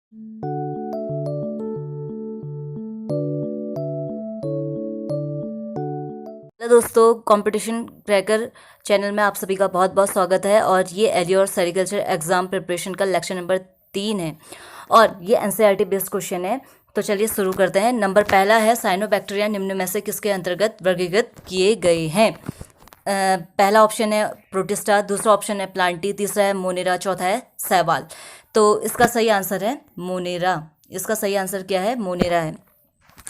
Hello दोस्तों, competition cracker channel में आप सभी का बहुत बहुत स्वागत है। और ये एलियोर सेरिकल्चर एग्जाम प्रिपरेशन का लेक्चर नंबर 3 है और ये एनसीईआरटी बेस्ड क्वेश्चन है। तो चलिए शुरू करते हैं। नंबर पहला है, साइनोबैक्टीरिया निम्न में से किसके अंतर्गत वर्गीकृत किए गए हैं। पहला ऑप्शन है प्रोटिस्टा, दूसरा ऑप्शन है प्लांटी, तीसरा है मोनेरा, चौथा है शैवाल। तो इसका सही आंसर है मोनेरा। इसका सही आंसर क्या है? मोनेरा है।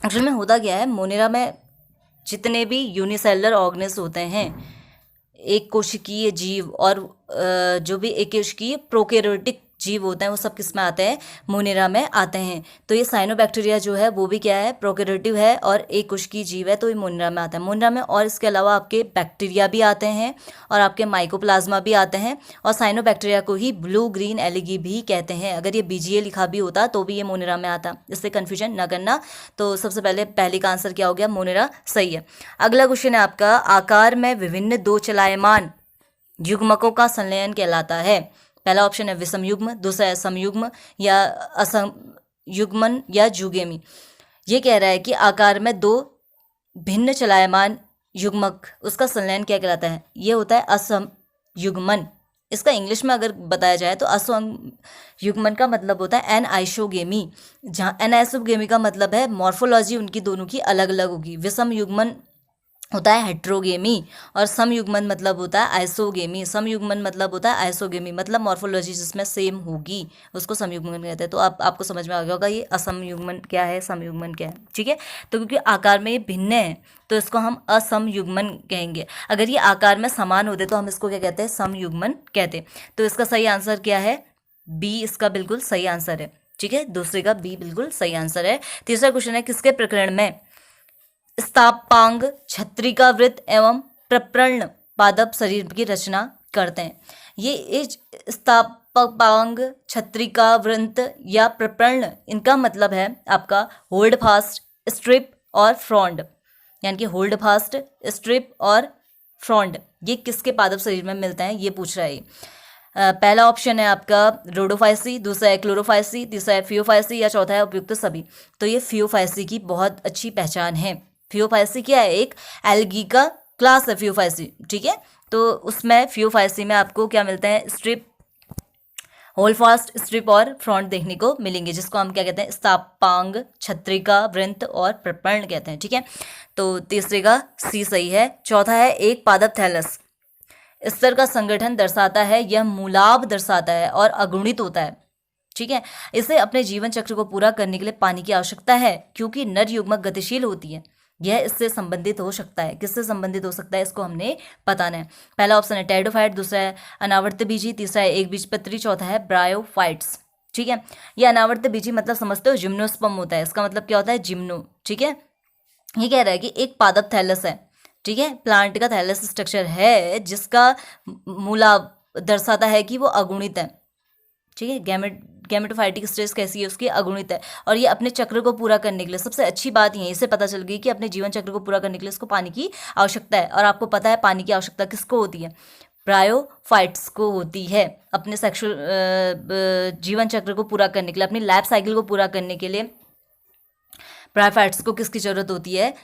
एक्चुअल में होता क्या है, मोनेरा में जितने भी यूनिसेलुलर ऑर्गेनिज्म होते हैं, एक कोशिकीय जीव और जो भी एक कोशिकीय प्रोकैरियोटिक जीव होते हैं, वो सब किस में आते हैं? मोनेरा में आते हैं। तो ये साइनोबैक्टीरिया जो है वो भी क्या है? प्रोकैरियोटिव है और एक कोशिकीय जीव है, तो ये मोनेरा में आता है। मोनेरा में और इसके अलावा आपके बैक्टीरिया भी आते हैं और आपके माइकोप्लाज्मा भी आते हैं। और साइनोबैक्टीरिया को ही ब्लू ग्रीन एलिगी भी कहते हैं। अगर ये बीजीए लिखा भी होता तो भी ये मोनेरा में आता, इससे कन्फ्यूजन ना करना। तो सबसे पहले का आंसर क्या हो गया? मोनेरा सही है। अगला क्वेश्चन है आपका, आकार में विभिन्न दो चलायमान युग्मकों का संलयन कहलाता है। पहला ऑप्शन है विषम युग्म, दूसरा है समयुग्म या असम युग्मन या जुगेमी। ये कह रहा है कि आकार में दो भिन्न चलायमान युग्मक, उसका संलयन क्या कहलाता है? ये होता है असम युग्मन। इसका इंग्लिश में अगर बताया जाए तो असम युग्मन का मतलब होता है एनआइसोगेमी, जहाँ एनआइसोगेमी का मतलब है मॉर्फोलॉजी उनकी दोनों की अलग अलग होगी। विषम युग्मन होता है हेट्रोगेमी और समयुग्मन मतलब होता है आइसोगेमी। समयुग्मन मतलब होता है आइसोगेमी, मतलब मॉर्फोलॉजी जिसमें सेम होगी उसको समयुग्मन कहते हैं। तो आपको समझ में आ गया होगा ये असमयुग्मन क्या है, समयुग्मन क्या है। ठीक है, तो क्योंकि आकार में ये भिन्न है तो इसको हम असमयुग्मन कहेंगे। अगर ये आकार में समान होते तो हम इसको क्या कहते हैं? समयुग्मन कहते। तो इसका सही आंसर क्या है? बी इसका बिल्कुल सही आंसर है। ठीक है, दूसरे का बी बिल्कुल सही आंसर है। तीसरा क्वेश्चन है, किसके प्रकरण में स्थापांग छत्रिका वृत्त एवं प्रपर्ण पादप शरीर की रचना करते हैं? ये इस स्थापांग छत्रिका वृत्त या प्रपर्ण, इनका मतलब है आपका होल्ड फास्ट, स्ट्रिप और फ्रॉन्ड। यानी कि होल्ड फास्ट, स्ट्रिप और फ्रॉन्ड ये किसके पादप शरीर में मिलते हैं, ये पूछ रहा है। पहला ऑप्शन है आपका रोडोफाइसी, दूसरा है क्लोरोफाइसी, तीसरा है फियोफाइसी या चौथा है उपयुक्त सभी। तो ये फियोफाइसी की बहुत अच्छी पहचान है। फियोफाइसी क्या है? एक एल्गी का क्लास है फियोफाइसी। ठीक है, तो उसमें फियोफाइसी में आपको क्या मिलते हैं? स्ट्रिप, होल्ड फास्ट, स्ट्रिप और फ्रॉन्ट देखने को मिलेंगे, जिसको हम क्या कहते हैं? स्थापांग छत्रिका वृंत और प्रपर्ण कहते हैं। ठीक है, तो तीसरे का सी सही है। चौथा है एक पादप थैलस स्तर का संगठन दर्शाता है, यह मूलाभ दर्शाता है और अगुणित होता है। ठीक है, इसे अपने जीवन चक्र को पूरा करने के लिए पानी की आवश्यकता है, क्योंकि नर युग्मक गतिशील होती है। यह इससे संबंधित हो सकता है। किससे संबंधित हो सकता है इसको हमने बताना है। पहला ऑप्शन है टेरिडोफाइट, दूसरा है अनावर्त बीजी, तीसरा है एक बीजपत्री, चौथा है ब्रायोफाइट्स। ठीक है, ये अनावर्त बीजी मतलब समझते हो जिम्नोस्पर्म होता है, इसका मतलब क्या होता है? जिम्नो। ठीक है, ये कह रहा है कि एक पादप थैलस है। ठीक है, प्लांट का थैलस स्ट्रक्चर है जिसका मूला दर्शाता है कि वो अगुणित है। ठीक है, गैमेटोफाइटिक स्टेज कैसी है उसकी? अगुणित है। और ये अपने चक्र को पूरा करने के लिए, सबसे अच्छी बात यहीं से पता चल गई कि अपने जीवन चक्र को पूरा करने के लिए इसको पानी की आवश्यकता है। और आपको पता है पानी की आवश्यकता किसको होती है? ब्रायोफाइट्स को होती है, अपने सेक्सुअल जीवन चक्र को पूरा करने के लिए, अपनी लाइफ साइकिल को पूरा करने के लिए ब्रायोफाइट्स को किसकी जरूरत होती है?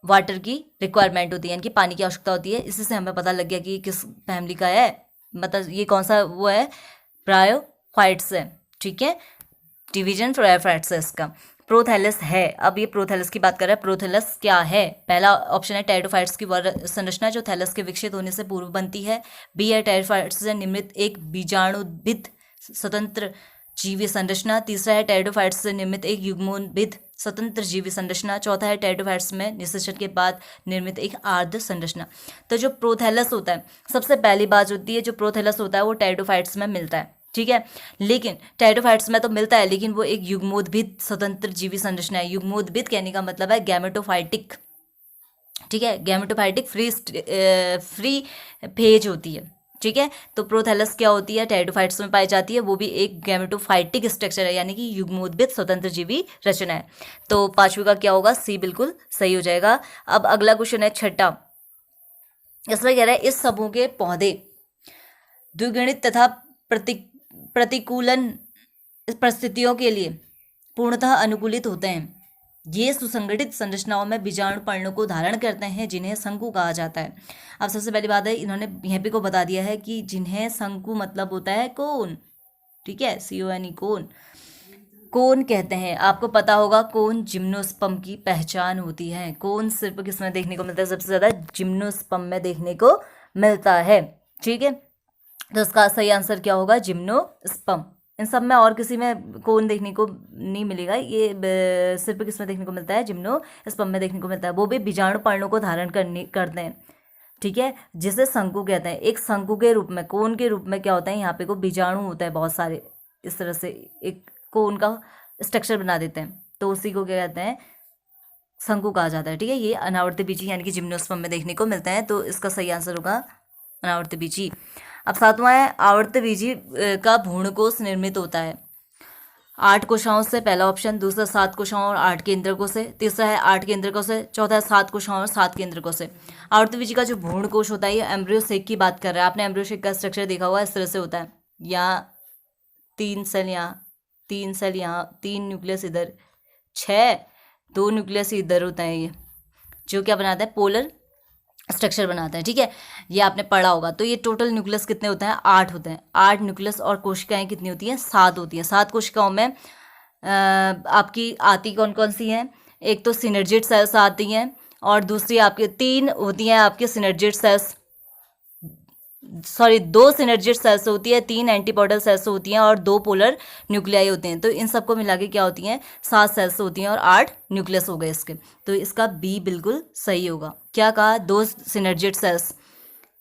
वाटर की रिक्वायरमेंट होती है, यानी कि पानी की आवश्यकता होती है। इसी से हमें पता लग गया कि किस फैमिली का है, मतलब ये कौन सा वो है? ब्रायोफाइट्स है। ठीक है, डिवीजन ब्रायोफाइट्स है इसका। प्रोथैलस है, अब ये प्रोथैलस की बात कर रहा है। प्रोथैलस क्या है? पहला ऑप्शन है टेरिडोफाइट्स की संरचना जो थैलस के विकसित होने से पूर्व बनती है। बी है टेरिडोफाइट्स से निर्मित एक बीजाणुविद स्वतंत्र जीवी संरचना। तीसरा है टेरिडोफाइट्स से निर्मित एक युग्मोन्विद स्वतंत्र जीवी संरचना। चौथा है टेरिडोफाइट्स में निषेचन के बाद निर्मित एक आर्द्र संरचना। तो जो प्रोथैलस होता है, सबसे पहली बात होती है, जो प्रोथैलस होता है वो टेरिडोफाइट्स में मिलता है। ठीक है, लेकिन टेरिडोफाइट्स में तो मिलता है, लेकिन वो एक युग्मोद्भिद स्वतंत्र जीवी संरचना है। युग्मोद्भिद कहने का मतलब है गैमेटोफाइटिक। ठीक है, गैमेटोफाइटिक फ्री फेज होती है। ठीक है, तो प्रोथैलस क्या होती है? टेरिडोफाइट्स में पाई जाती है, वो भी एक गैमेटोफाइटिक स्ट्रक्चर है, यानी कि युग्मोद्भिद स्वतंत्र जीवी रचना है। तो पांचवी का क्या होगा? सी बिल्कुल सही हो जाएगा। अब अगला क्वेश्चन है छठा, इसमें कह रहा है इस समूह के पौधे द्विगुणित तथा प्रतिकूलन इस परिस्थितियों के लिए पूर्णतः अनुकूलित होते हैं। ये सुसंगठित संरचनाओं में बीजाणु पर्णों को धारण करते हैं, जिन्हें शंकु कहा जाता है। अब सबसे पहली बात है, इन्होंने यहाँ पे को बता दिया है कि जिन्हें शंकु मतलब होता है कोन, ठीक है, CONE कोन, कोन कहते हैं। आपको पता होगा कोन जिम्नोस्पर्म की पहचान होती है। कोन सिर्फ किसमें देखने को मिलता है? सबसे ज़्यादा जिम्नोस्पर्म में देखने को मिलता है, ठीक है। तो इसका सही आंसर क्या होगा? जिम्नोस्पर्म। इन सब में और किसी में कोन देखने को नहीं मिलेगा, ये सिर्फ किसमें देखने को मिलता है? जिम्नोस्पर्म में देखने को मिलता है। वो भी बीजाणु पर्णों को धारण करते हैं, ठीक है, जिसे शंकु कहते हैं। एक शंकु के रूप में, कोन के रूप में क्या होता है, यहाँ पे को बीजाणु होता है बहुत सारे, इस तरह से एक कोन का स्ट्रक्चर बना देते हैं, तो उसी को क्या कहते हैं? शंकु कहा जाता है, ठीक है। ये अनावर्त बीजी यानी कि जिम्नोस्पर्म में देखने को मिलता है, तो इसका सही आंसर होगा अनावर्त बीजी। अब सातवां है, आवर्त बीजी का भ्रूणकोश निर्मित होता है 8 कोशिकाओं से, पहला ऑप्शन। दूसरा 7 कोशिकाओं और 8 केंद्रकों से। तीसरा है 8 केंद्रकों से। चौथा है 7 कोशिकाओं और 7 केंद्रकों से। आवर्त बीजी का जो भ्रूणकोश होता है, ये एम्ब्रियो सेक की बात कर रहा है। आपने एम्ब्रियो सेक का स्ट्रक्चर देखा होगा, इस तरह से होता है। यहाँ 3 सेल, यहाँ 3 सेल, यहाँ 3 न्यूक्लियस इधर, 6 2 न्यूक्लियस इधर होता है, ये जो क्या बनाता है? पोलर स्ट्रक्चर बनाता है, ठीक है। ये आपने पढ़ा होगा। तो ये टोटल न्यूक्लियस कितने होते हैं? 8 होते हैं। 8 न्यूक्लियस और कोशिकाएं कितनी होती हैं? 7 होती हैं। 7 कोशिकाओं में आपकी आती कौन कौन सी हैं? एक तो सिनर्जिड सेल्स आती हैं, और दूसरी आपके 3 होती हैं आपके सिनर्जिड सेल्स, 2 सिनर्जिड सेल्स होती है, 3 एंटीपोडल सेल्स होती हैं, और 2 पोलर न्यूक्लियाई होते हैं। तो इन सबको मिला के क्या होती हैं? 7 सेल्स होती हैं और 8 न्यूक्लियस हो गए इसके। तो इसका बी बिल्कुल सही होगा। क्या कहा? 2 सिनर्जिड सेल्स,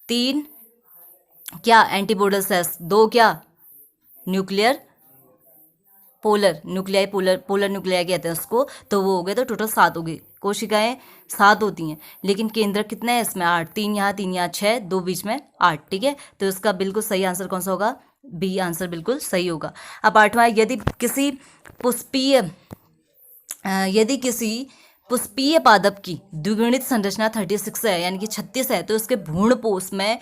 3 क्या? एंटीपोडल सेल्स, 2 क्या? Nuclear polar nuclei, polar nuclei कहते हैं उसको। तो वो हो गए, तो टोटल 7 हो गई। कोशिकाएं 7 होती हैं, लेकिन केंद्र कितने हैं इसमें? 8। 3 यहाँ 6, 2 बीच में 8, ठीक है। तो इसका बिल्कुल सही आंसर कौन सा होगा? बी आंसर बिल्कुल सही होगा। अब 8वां, यदि किसी पुष्पीय पादप की द्विगुणित संरचना 36 है, यानी कि 36 है, तो इसके भ्रूणपोष में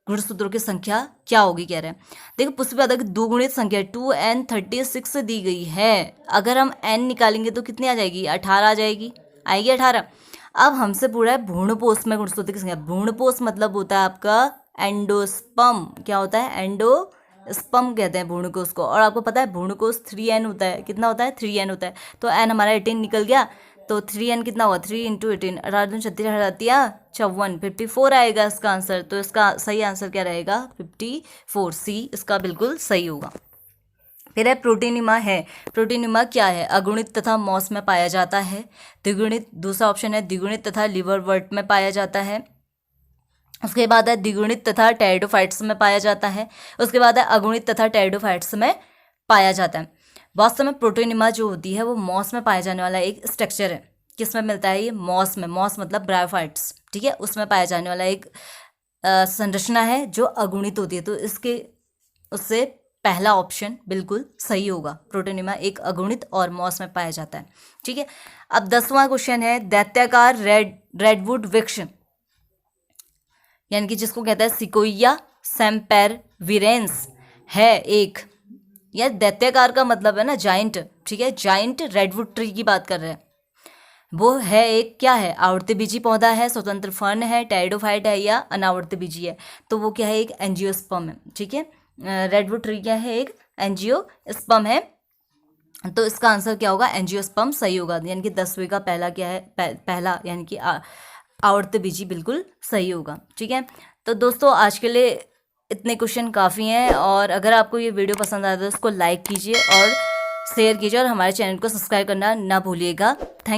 गुणसूत्रों की संख्या क्या होगी, कह रहे हैं। देखो, पुष्पीय पादप की द्विगुणित संख्या 2n36 दी गई है। अगर हम n निकालेंगे तो कितनी आ जाएगी? 18 आ जाएगी, आएगी 18। अब हमसे पूरा है भ्रूणपोष में गुणसूत्र की संख्या। भ्रूणपोष मतलब होता है आपका एंडोस्पर्म। क्या होता है? एंडोस्पर्म कहते हैं भ्रूणकोष को। और आपको पता है भ्रूणकोष 3n होता है। कितना होता है? 3n होता है। तो n हमारा 18 निकल गया, तो 3n कितना हुआ? 3 × 18, 18 36 हटातिया 54, 54 आएगा इसका आंसर। तो इसका सही आंसर क्या रहेगा? 54, सी इसका बिल्कुल सही होगा। फिर है प्रोटीनिमा है। प्रोटीनिमा क्या है? अगुणित तथा मॉस में पाया जाता है। द्विगुणित, दूसरा ऑप्शन है द्विगुणित तथा लिवरवर्ट में पाया जाता है। उसके बाद है द्विगुणित तथा टेरिडोफाइट्स में पाया जाता है। उसके बाद है अगुणित तथा टेरिडोफाइट्स में पाया जाता है। वास्तव में प्रोटीनिमा जो होती है वो मॉस में पाया जाने वाला एक स्ट्रक्चर है। किस में मिलता है ये? मॉस में। मॉस मतलब ब्रायोफाइट्स, ठीक है, उसमें पाया जाने वाला एक संरचना है जो अगुणित होती है। तो उससे पहला ऑप्शन बिल्कुल सही होगा। प्रोटीनिमा एक अगुणित और मॉस में पाया जाता है, ठीक है। अब 10वां क्वेश्चन है, दैत्याकार रेडवुड वृक्ष, यानी कि जिसको कहते हैं सिकोइया सेम्पेरविरेंस, है एक, यह दैत्याकार का मतलब है ना जाइंट, ठीक है, जाइंट रेडवुड ट्री की बात कर रहे हैं। वो है एक, क्या है? आवर्तबीजी पौधा है, स्वतंत्र फर्न है, टेरिडोफाइट है, या अनावर्तबीजी है। तो वो क्या है? एक एंजियोस्पर्म है, ठीक है। रेडवुड ट्री क्या है? एक एंजियोस्पर्म है। तो इसका आंसर क्या होगा? एंजियोस्पर्म सही होगा। यानी कि 10वीं का पहला क्या है? पहला यानी कि आवर्तबीजी बिल्कुल सही होगा, ठीक है। तो दोस्तों आज के लिए इतने क्वेश्चन काफ़ी हैं, और अगर आपको ये वीडियो पसंद आया तो उसको लाइक कीजिए और शेयर कीजिए, और हमारे चैनल को सब्सक्राइब करना ना भूलिएगा। थैंक